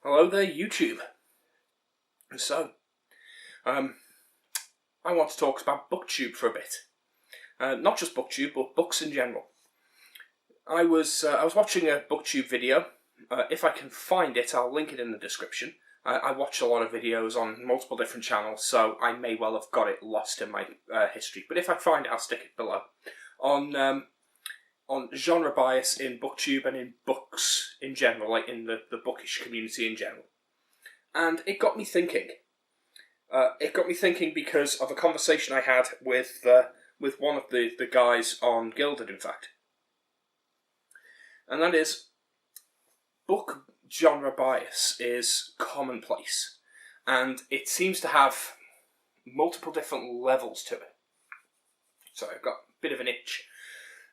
Hello there, YouTube. So, I want to talk about Booktube for a bit. Not just Booktube, but books in general. I was watching a Booktube video. If I can find it, I'll link it in the description. I watch a lot of videos on multiple different channels, so I may well have got it lost in my history. But if I find it, I'll stick it below. On genre bias in Booktube and in books in general, like in the bookish community in general. And it got me thinking. Because of a conversation I had with one of the guys on Gilded, in fact. And that is, book genre bias is commonplace. And it seems to have multiple different levels to it. So I've got a bit of an itch.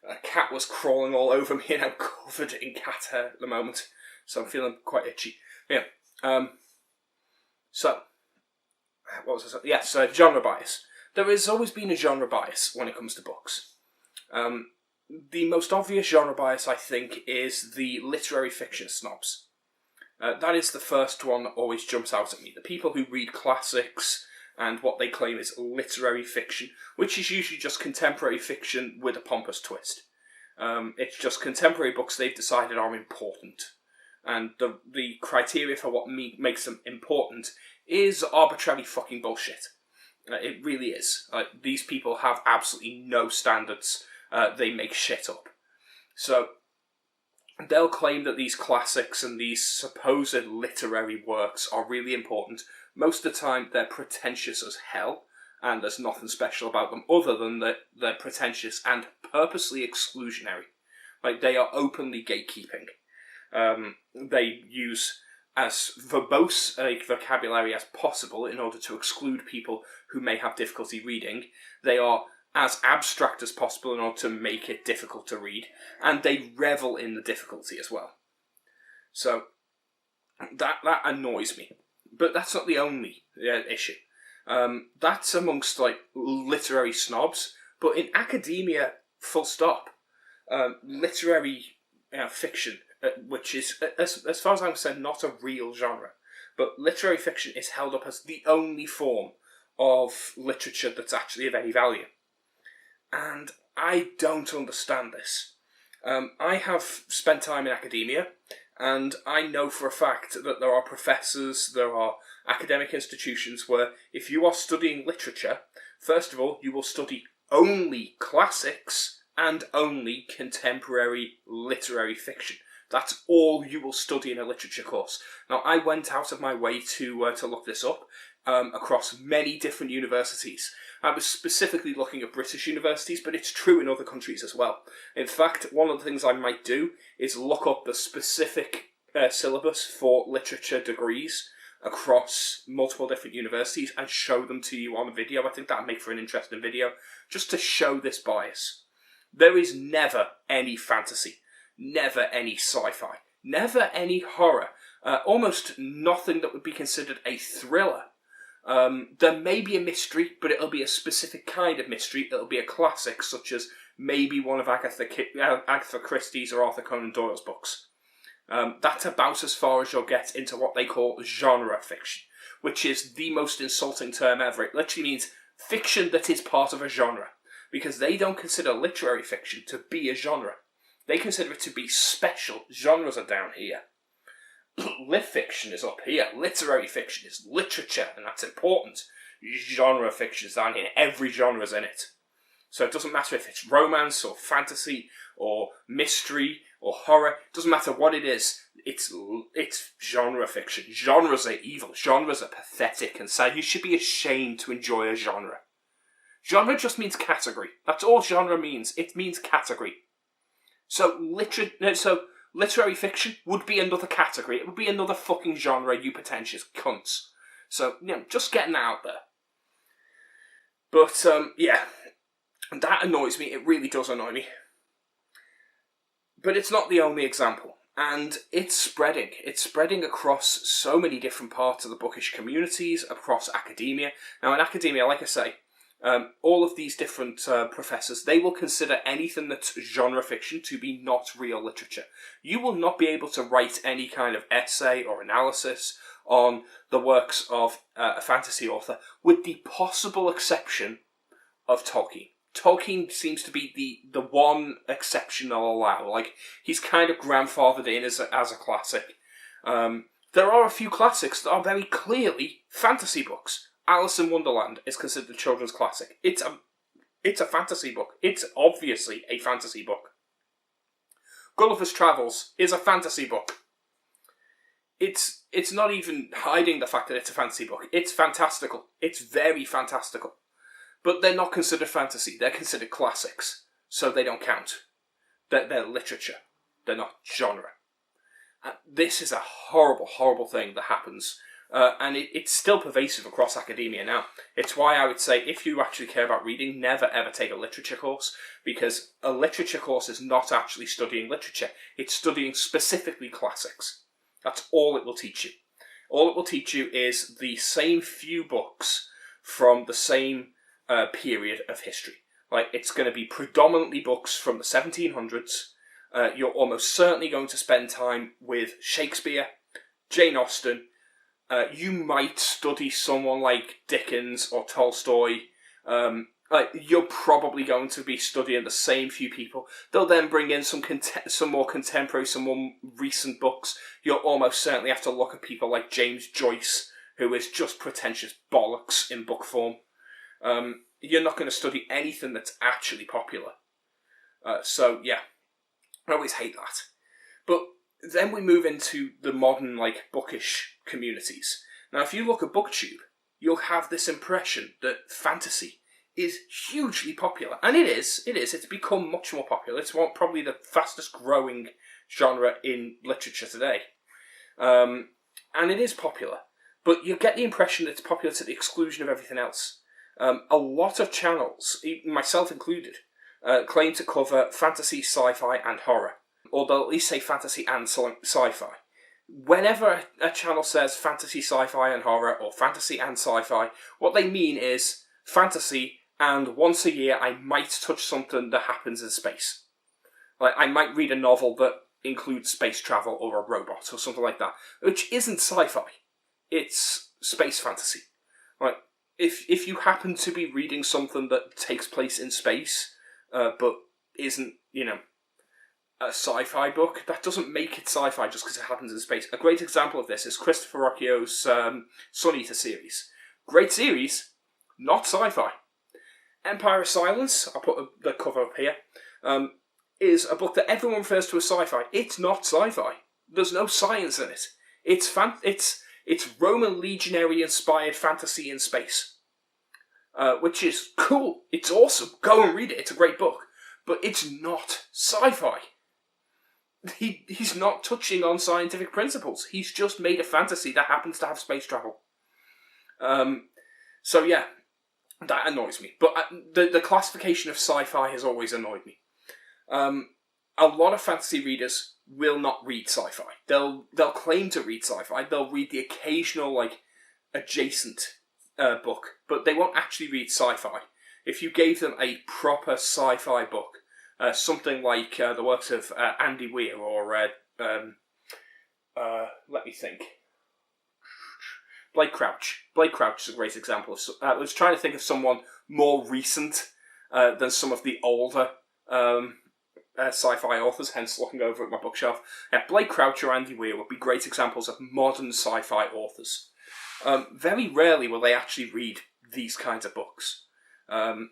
A cat was crawling all over me and I'm covered in cat hair at the moment. So I'm feeling quite itchy. Yeah. So, what was I saying? Yes, genre bias. There has always been a genre bias when it comes to books. The most obvious genre bias, I think, is the literary fiction snobs. That is the first one that always jumps out at me. The people who read classics and what they claim is literary fiction, which is usually just contemporary fiction with a pompous twist. It's just contemporary books they've decided are important. And the criteria for what makes them important is arbitrary fucking bullshit. It really is. These people have absolutely no standards. They make shit up. So, they'll claim that these classics and these supposed literary works are really important. Most of the time, they're pretentious as hell, and there's nothing special about them other than that they're pretentious and purposely exclusionary. Like, they are openly gatekeeping. They use as verbose a vocabulary as possible in order to exclude people who may have difficulty reading. They are as abstract as possible in order to make it difficult to read, and they revel in the difficulty as well. So, that annoys me. But that's not the only issue. That's amongst, like, literary snobs, but in academia, full stop. Literary fiction, which is, as far as I'm concerned, not a real genre, but literary fiction is held up as the only form of literature that's actually of any value. And I don't understand this. I have spent time in academia, and I know for a fact that there are professors, there are academic institutions where if you are studying literature, first of all, you will study only classics and only contemporary literary fiction. That's all you will study in a literature course. Now, I went out of my way to look this up across many different universities. I was specifically looking at British universities, but it's true in other countries as well. In fact, one of the things I might do is look up the specific syllabus for literature degrees across multiple different universities and show them to you on a video. I think that would make for an interesting video, just to show this bias. There is never any fantasy, never any sci-fi, never any horror, almost nothing that would be considered a thriller. There may be a mystery, but it'll be a specific kind of mystery. It'll be a classic, such as maybe one of Agatha Christie's or Arthur Conan Doyle's books. That's about as far as you'll get into what they call genre fiction, which is the most insulting term ever. It literally means fiction that is part of a genre, because they don't consider literary fiction to be a genre. They consider it to be special. Genres are down here. Lit fiction is up here. Literary fiction is literature, and that's important. Genre fiction is down here. Every genre is in it. So it doesn't matter if it's romance or fantasy or mystery or horror. It doesn't matter what it is. It's genre fiction. Genres are evil. Genres are pathetic and sad. You should be ashamed to enjoy a genre. Genre just means category. That's all genre means. It means category. So literary fiction would be another category. It would be another fucking genre, you pretentious cunts. So, just getting that out there. But, yeah. That annoys me. It really does annoy me. But it's not the only example. And it's spreading. It's spreading across so many different parts of the bookish communities, across academia. Now, in academia, like I say, all of these different professors, they will consider anything that's genre fiction to be not real literature. You will not be able to write any kind of essay or analysis on the works of a fantasy author, with the possible exception of Tolkien. Tolkien seems to be the one exception they'll allow. Like, he's kind of grandfathered in as a classic. There are a few classics that are very clearly fantasy books. Alice in Wonderland is considered a children's classic. It's a fantasy book. It's obviously a fantasy book. Gulliver's Travels is a fantasy book. It's not even hiding the fact that it's a fantasy book. It's fantastical. It's very fantastical. But they're not considered fantasy. They're considered classics. So they don't count. They're literature. They're not genre. This is a horrible, horrible thing that happens. And it's still pervasive across academia now. It's why I would say, if you actually care about reading, never ever take a literature course, because a literature course is not actually studying literature. It's studying specifically classics. That's all it will teach you. All it will teach you is the same few books from the same period of history. Like, it's going to be predominantly books from the 1700s. You're almost certainly going to spend time with Shakespeare, Jane Austen. You might study someone like Dickens or Tolstoy. You're probably going to be studying the same few people. They'll then bring in some more contemporary, some more recent books. You'll almost certainly have to look at people like James Joyce, who is just pretentious bollocks in book form. You're not going to study anything that's actually popular. So, yeah, I always hate that. But then we move into the modern, bookish communities. Now, if you look at Booktube, you'll have this impression that fantasy is hugely popular. And it is. It's become much more popular. It's probably the fastest growing genre in literature today. And it is popular. But you get the impression that it's popular to the exclusion of everything else. A lot of channels, myself included, claim to cover fantasy, sci-fi, and horror. Or they'll at least say fantasy and sci-fi. Whenever a channel says fantasy, sci-fi, and horror, or fantasy and sci-fi, what they mean is fantasy, and once a year I might touch something that happens in space. Like, I might read a novel that includes space travel or a robot or something like that, which isn't sci-fi. It's space fantasy. Like, if you happen to be reading something that takes place in space, but isn't, a sci-fi book, that doesn't make it sci-fi just because it happens in space. A great example of this is Christopher Rocchio's Sun Eater series. Great series, not sci-fi. Empire of Silence, I'll put the cover up here, is a book that everyone refers to as sci-fi. It's not sci-fi. There's no science in it. It's Roman legionary-inspired fantasy in space. Which is cool. It's awesome. Go and read it. It's a great book. But it's not sci-fi. He's not touching on scientific principles. He's just made a fantasy that happens to have space travel. So yeah, that annoys me. But the classification of sci-fi has always annoyed me. A lot of fantasy readers will not read sci-fi. They'll claim to read sci-fi. They'll read the occasional adjacent book, but they won't actually read sci-fi. If you gave them a proper sci-fi book, something like the works of Andy Weir or let me think. Blake Crouch. Blake Crouch is a great example of. I was trying to think of someone more recent than some of the older sci-fi authors. Hence, looking over at my bookshelf. Blake Crouch or Andy Weir would be great examples of modern sci-fi authors. Very rarely will they actually read these kinds of books. And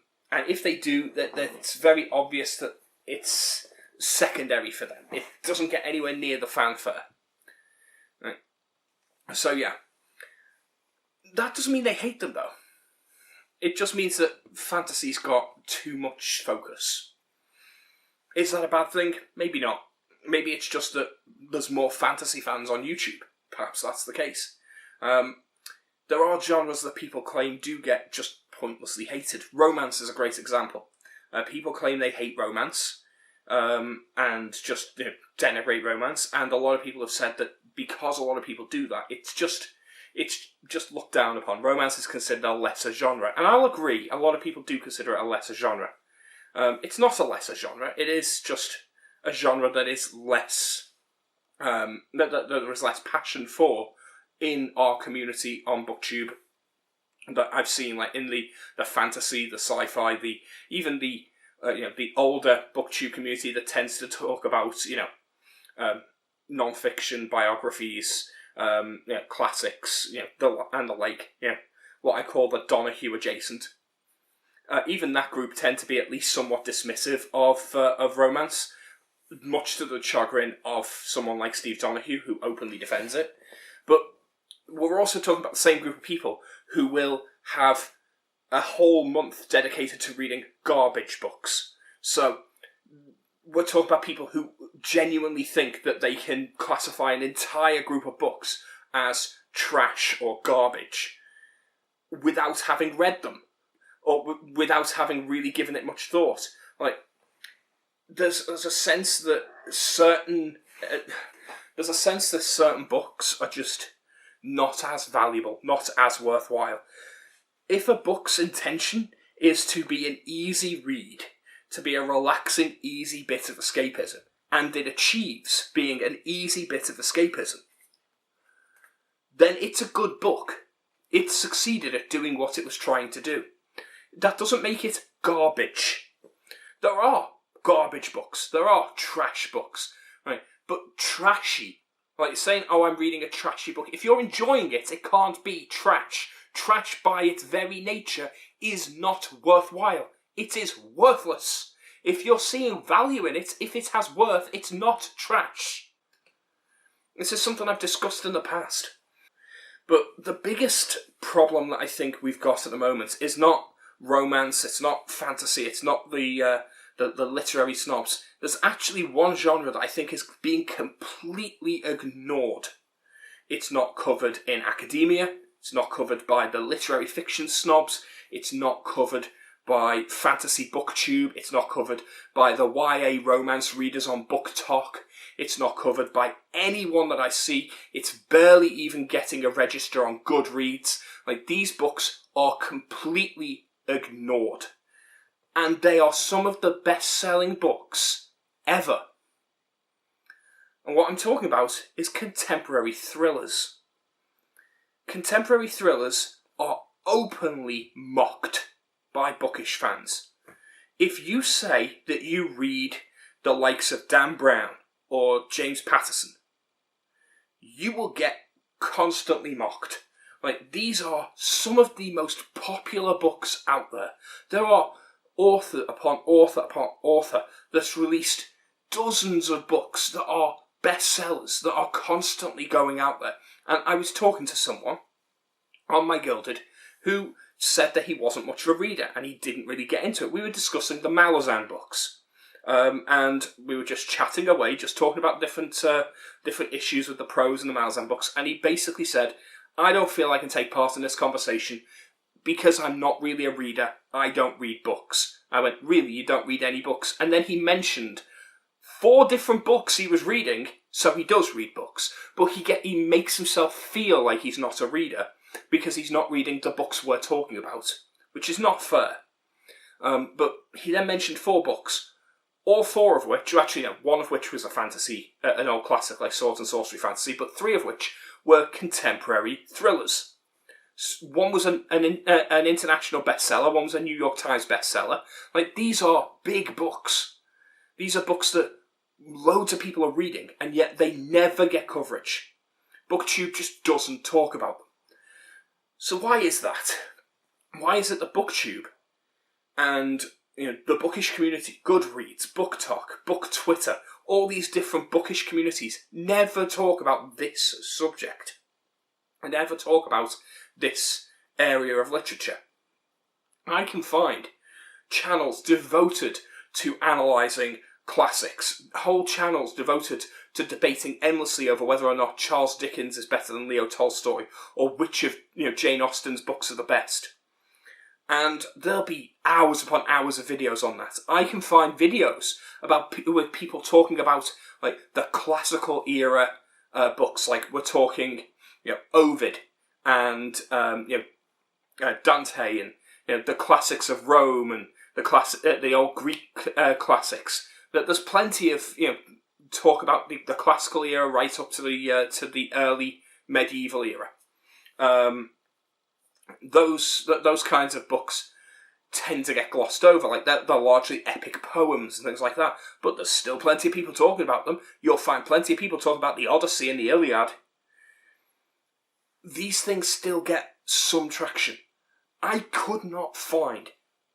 if they do, it's very obvious that it's secondary for them. It doesn't get anywhere near the fanfare. Right. So yeah. That doesn't mean they hate them, though. It just means that fantasy's got too much focus. Is that a bad thing? Maybe not. Maybe it's just that there's more fantasy fans on YouTube. Perhaps that's the case. There are genres that people claim do get just pointlessly hated. Romance is a great example. People claim they hate romance and just denigrate romance, and a lot of people have said that because a lot of people do that, it's just it's just looked down upon. Romance is considered a lesser genre. And I'll agree, a lot of people do consider it a lesser genre. It's not a lesser genre, it is just a genre that is less, that there is less passion for in our community on Booktube. That I've seen, like in the fantasy, the sci-fi, even the older Booktube community that tends to talk about, non-fiction biographies, classics, and the like, what I call the Donahue adjacent. Even that group tend to be at least somewhat dismissive of romance, much to the chagrin of someone like Steve Donahue, who openly defends it. But we're also talking about the same group of people who will have a whole month dedicated to reading garbage books. So we're talking about people who genuinely think that they can classify an entire group of books as trash or garbage without having read them, or without having really given it much thought. Like, there's a sense that certain books are just not as valuable, not as worthwhile. If a book's intention is to be an easy read, to be a relaxing, easy bit of escapism, and it achieves being an easy bit of escapism, then it's a good book. It succeeded at doing what it was trying to do. That doesn't make it garbage. There are garbage books, there are trash books, right? But trashy, like saying, oh, I'm reading a trashy book. If you're enjoying it, it can't be trash. Trash by its very nature is not worthwhile. It is worthless. If you're seeing value in it, if it has worth, it's not trash. This is something I've discussed in the past. But the biggest problem that I think we've got at the moment is not romance, it's not fantasy, it's not the literary snobs. There's actually one genre that I think is being completely ignored. It's not covered in academia, it's not covered by the literary fiction snobs, it's not covered by fantasy booktube, it's not covered by the YA romance readers on BookTok, it's not covered by anyone that I see, it's barely even getting a register on Goodreads. Like, these books are completely ignored. And they are some of the best-selling books ever. And what I'm talking about is contemporary thrillers. Contemporary thrillers are openly mocked by bookish fans. If you say that you read the likes of Dan Brown or James Patterson, you will get constantly mocked. Like, these are some of the most popular books out there. There are author upon author upon author that's released dozens of books that are bestsellers, that are constantly going out there. And I was talking to someone on my Gilded who said that he wasn't much of a reader and he didn't really get into it. We were discussing the Malazan books, and we were just chatting away, just talking about different issues with the prose in the Malazan books, and he basically said, I don't feel I can take part in this conversation because I'm not really a reader. I don't read books. I went, really, you don't read any books? And then he mentioned 4 different books he was reading, so he does read books, but he makes himself feel like he's not a reader because he's not reading the books we're talking about, which is not fair. But he then mentioned 4 books, all 4 of which, actually no, 1 of which was a fantasy, an old classic like Swords and Sorcery fantasy, but 3 of which were contemporary thrillers. One was an international bestseller, one was a New York Times bestseller. Like, these are big books. These are books that loads of people are reading, and yet they never get coverage. Booktube just doesn't talk about them. So why is that? Why is it that Booktube and the bookish community, Goodreads, BookTok, BookTwitter, all these different bookish communities never talk about this subject and never talk about this area of literature? I can find channels devoted to analysing classics, whole channels devoted to debating endlessly over whether or not Charles Dickens is better than Leo Tolstoy, or which of Jane Austen's books are the best. And there'll be hours upon hours of videos on that. I can find videos with people talking about like the classical era books, like we're talking Ovid, and Dante, and the classics of Rome, and the old Greek classics. That there's plenty of talk about the classical era right up to the early medieval era. Those kinds of books tend to get glossed over, like they're largely epic poems and things like that. But there's still plenty of people talking about them. You'll find plenty of people talking about the Odyssey and the Iliad. These things still get some traction. I could not find,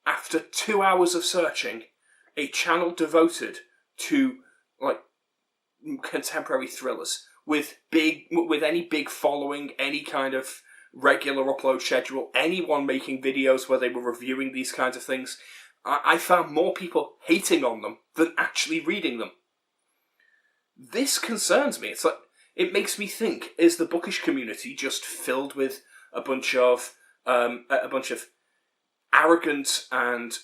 after 2 hours of searching, a channel devoted to contemporary thrillers with any big following, any kind of regular upload schedule, anyone making videos where they were reviewing these kinds of things. I found more people hating on them than actually reading them. This concerns me. It makes me think: is the bookish community just filled with a bunch of arrogant and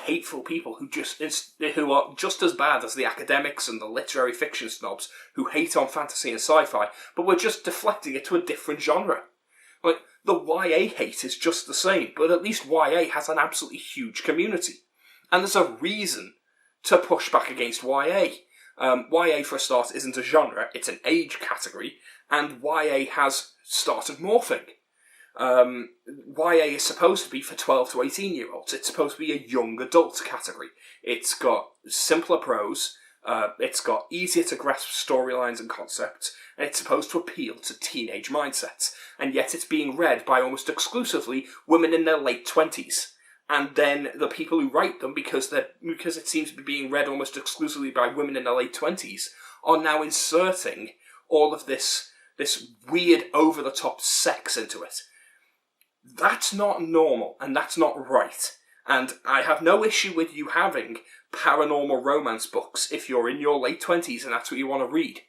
hateful people who are just as bad as the academics and the literary fiction snobs who hate on fantasy and sci-fi, but we're just deflecting it to a different genre? Like, the YA hate is just the same, but at least YA has an absolutely huge community. And there's a reason to push back against YA. YA, for a start, isn't a genre, it's an age category, and YA has started morphing. YA is supposed to be for 12 to 18-year-olds. It's supposed to be a young adult category. It's got simpler prose, it's got easier to grasp storylines and concepts, and it's supposed to appeal to teenage mindsets. And yet it's being read by almost exclusively women in their late 20s. And then the people who write them, because it seems to be being read almost exclusively by women in their late 20s, are now inserting all of this weird over-the-top sex into it. That's not normal, and that's not right. And I have no issue with you having paranormal romance books if you're in your late 20s and that's what you want to read.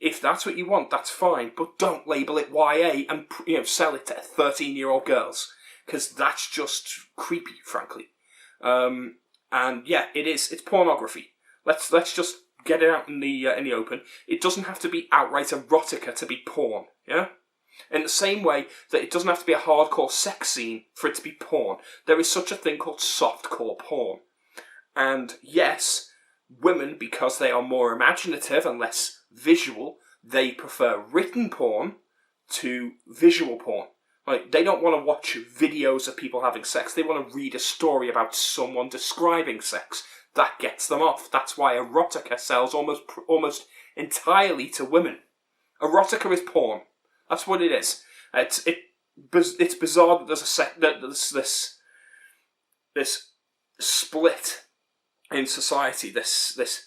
If that's what you want, that's fine, but don't label it YA and sell it to 13-year-old girls, because that's just creepy, frankly. And yeah, it's pornography. Let's just get it out in the open. It doesn't have to be outright erotica to be porn, yeah? In the same way that it doesn't have to be a hardcore sex scene for it to be porn, there is such a thing called softcore porn. And yes, women, because they are more imaginative and less visual, they prefer written porn to visual porn. Like, they don't want to watch videos of people having sex, they want to read a story about someone describing sex. That gets them off. That's why erotica sells almost entirely to women. Erotica is porn. That's what it is. It's bizarre that there's this split in society, this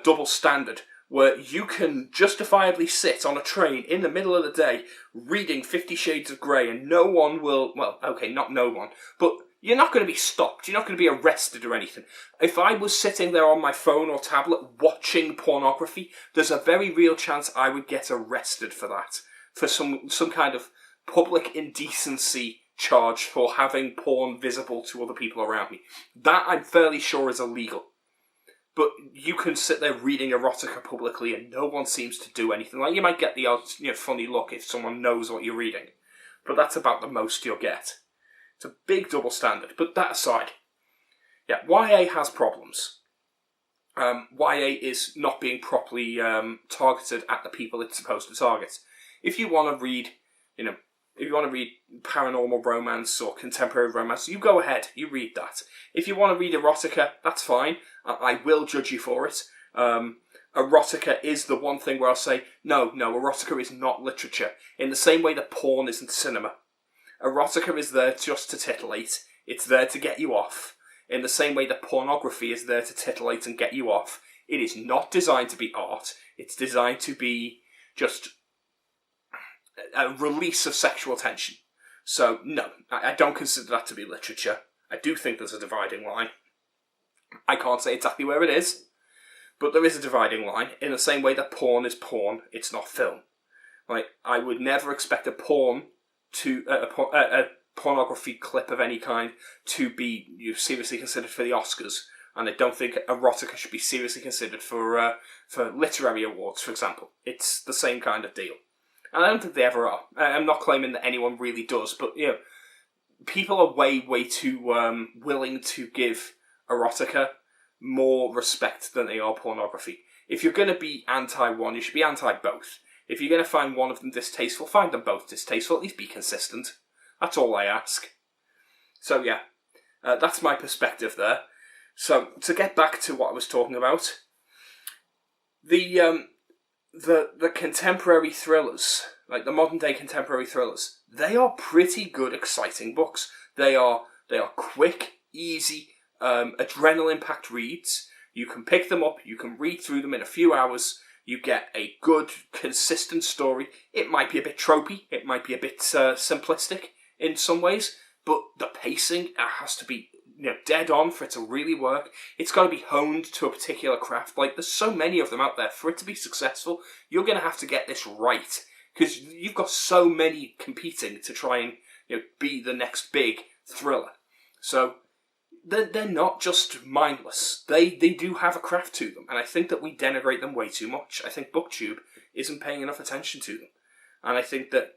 double standard, where you can justifiably sit on a train in the middle of the day reading 50 Shades of Grey and no one will, well, okay, not no one, but you're not going to be stopped, you're not going to be arrested or anything. If I was sitting there on my phone or tablet watching pornography, there's a very real chance I would get arrested for that. For some kind of public indecency charge for having porn visible to other people around me. That I'm fairly sure is illegal. But you can sit there reading erotica publicly and no one seems to do anything. Like, you might get the odd funny look if someone knows what you're reading. But that's about the most you'll get. It's a big double standard. But that aside, yeah, YA has problems. YA is not being properly targeted at the people it's supposed to target. If you want to read, paranormal romance or contemporary romance, you go ahead, you read that. If you want to read erotica, that's fine. I will judge you for it. Erotica is the one thing where I'll say, no, erotica is not literature. In the same way that porn isn't cinema. Erotica is there just to titillate. It's there to get you off. In the same way that pornography is there to titillate and get you off. It is not designed to be art. It's designed to be just a release of sexual tension. So, no, I don't consider that to be literature. I do think there's a dividing line. I can't say exactly where it is, but there is a dividing line, in the same way that porn is porn, it's not film. Like, I would never expect a pornography clip of any kind to be seriously considered for the Oscars, and I don't think erotica should be seriously considered for literary awards, for example. It's the same kind of deal. And I don't think they ever are. I'm not claiming that anyone really does, but, you know, people are way too willing to give erotica more respect than they are pornography. If you're going to be anti-one, you should be anti-both. If you're going to find one of them distasteful, find them both distasteful. At least be consistent. That's all I ask. So yeah, that's my perspective there. So to get back to what I was talking about, the contemporary thrillers, like the modern day contemporary thrillers, they are pretty good, exciting books. They are quick, easy, adrenaline-packed reads. You can pick them up, you can read through them in a few hours. You get a good, consistent story. It might be a bit tropey, it might be a bit simplistic in some ways, but the pacing has to be, you know, dead on for it to really work. It's got to be honed to a particular craft. Like, there's so many of them out there. For it to be successful, you're going to have to get this right, because you've got so many competing to try and, you know, be the next big thriller. So they're not just mindless. They do have a craft to them, and I think that we denigrate them way too much. I think Booktube isn't paying enough attention to them, and I think that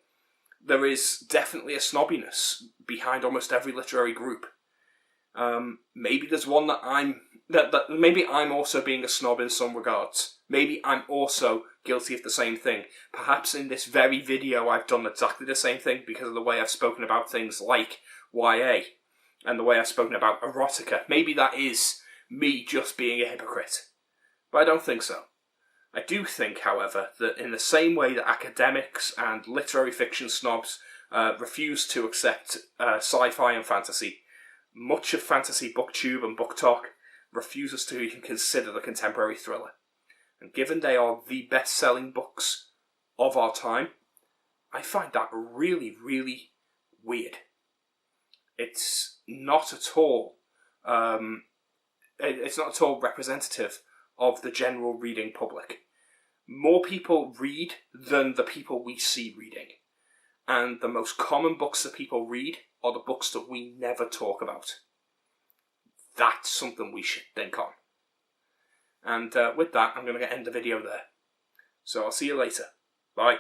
there is definitely a snobbiness behind almost every literary group. Maybe there's one that maybe I'm also being a snob in some regards. Maybe I'm also guilty of the same thing. Perhaps in this very video I've done exactly the same thing because of the way I've spoken about things like YA and the way I've spoken about erotica. Maybe that is me just being a hypocrite. But I don't think so. I do think, however, that in the same way that academics and literary fiction snobs refuse to accept sci-fi and fantasy, much of fantasy booktube and book talk refuses to even consider the contemporary thriller. And given they are the best-selling books of our time, I find that really, really weird. It's not at all representative of the general reading public. More people read than the people we see reading. And the most common books that people read are the books that we never talk about. That's something we should think on. And with that, I'm going to end the video there. So I'll see you later. Bye.